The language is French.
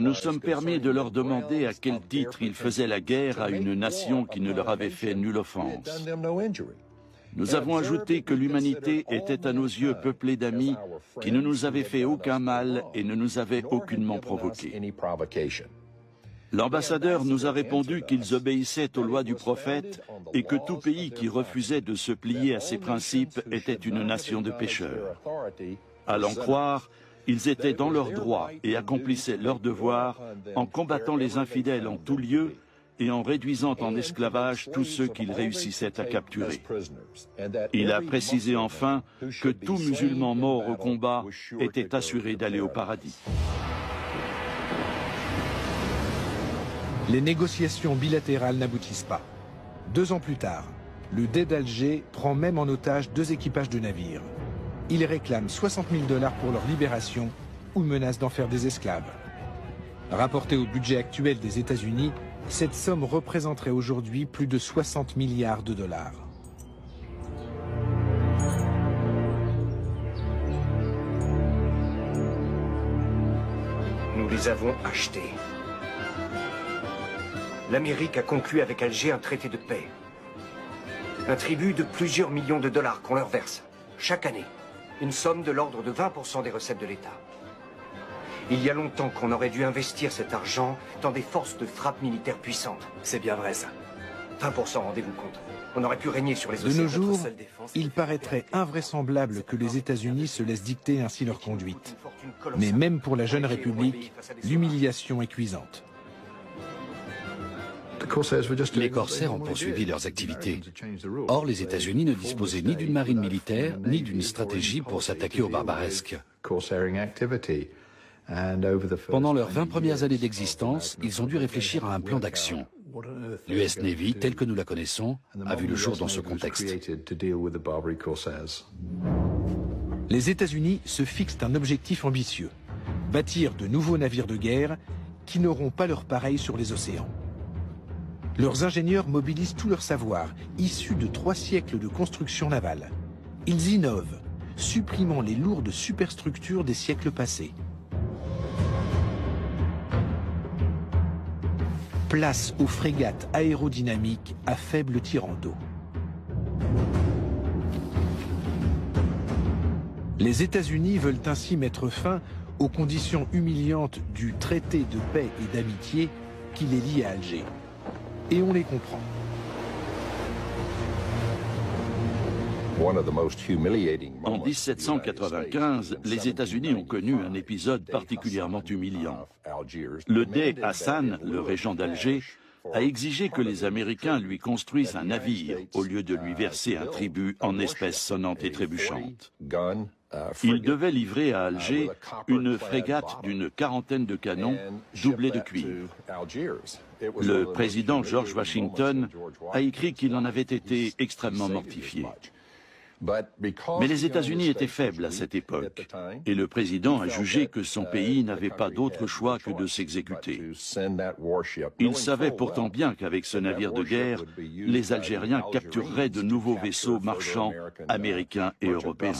nous nous sommes permis de leur demander à quel titre ils faisaient la guerre à une nation qui ne leur avait fait nulle offense. Nous avons ajouté que l'humanité était à nos yeux peuplée d'amis qui ne nous avaient fait aucun mal et ne nous avaient aucunement provoqués. L'ambassadeur nous a répondu qu'ils obéissaient aux lois du prophète et que tout pays qui refusait de se plier à ses principes était une nation de pécheurs. À l'en croire, ils étaient dans leurs droits et accomplissaient leur devoir en combattant les infidèles en tout lieu et en réduisant en esclavage tous ceux qu'ils réussissaient à capturer. Il a précisé enfin que tout musulman mort au combat était assuré d'aller au paradis. Les négociations bilatérales n'aboutissent pas. 2 ans plus tard, le Dey d'Alger prend même en otage 2 équipages de navires. Il réclame 60 000 $ pour leur libération ou menace d'en faire des esclaves. Rapporté au budget actuel des États-Unis, cette somme représenterait aujourd'hui plus de 60 milliards de dollars. Nous les avons achetés. L'Amérique a conclu avec Alger un traité de paix. Un tribut de plusieurs millions de dollars qu'on leur verse, chaque année. Une somme de l'ordre de 20% des recettes de l'État. Il y a longtemps qu'on aurait dû investir cet argent dans des forces de frappe militaires puissantes. C'est bien vrai, ça. 20%, rendez-vous compte. On aurait pu régner sur les océans. De nos jours, il paraîtrait invraisemblable que les États-Unis se laissent dicter ainsi leur conduite. Mais même pour la jeune République, l'humiliation est cuisante. Les corsaires ont poursuivi leurs activités. Or, les États-Unis ne disposaient ni d'une marine militaire, ni d'une stratégie pour s'attaquer aux barbaresques. Pendant leurs 20 premières années d'existence, ils ont dû réfléchir à un plan d'action. L'US Navy, telle que nous la connaissons, a vu le jour dans ce contexte. Les États-Unis se fixent un objectif ambitieux: bâtir de nouveaux navires de guerre qui n'auront pas leur pareil sur les océans. Leurs ingénieurs mobilisent tout leur savoir, issu de 3 siècles de construction navale. Ils innovent, supprimant les lourdes superstructures des siècles passés. Place aux frégates aérodynamiques à faible tirant d'eau. Les États-Unis veulent ainsi mettre fin aux conditions humiliantes du traité de paix et d'amitié qui les lie à Alger. Et on les comprend. En 1795, les États-Unis ont connu un épisode particulièrement humiliant. Le Dey Hassan, le régent d'Alger, a exigé que les Américains lui construisent un navire au lieu de lui verser un tribut en espèces sonnantes et trébuchantes. Il devait livrer à Alger une frégate d'une 40aine de canons doublés de cuivre. Le président George Washington a écrit qu'il en avait été extrêmement mortifié. Mais les États-Unis étaient faibles à cette époque, et le président a jugé que son pays n'avait pas d'autre choix que de s'exécuter. Il savait pourtant bien qu'avec ce navire de guerre, les Algériens captureraient de nouveaux vaisseaux marchands américains et européens.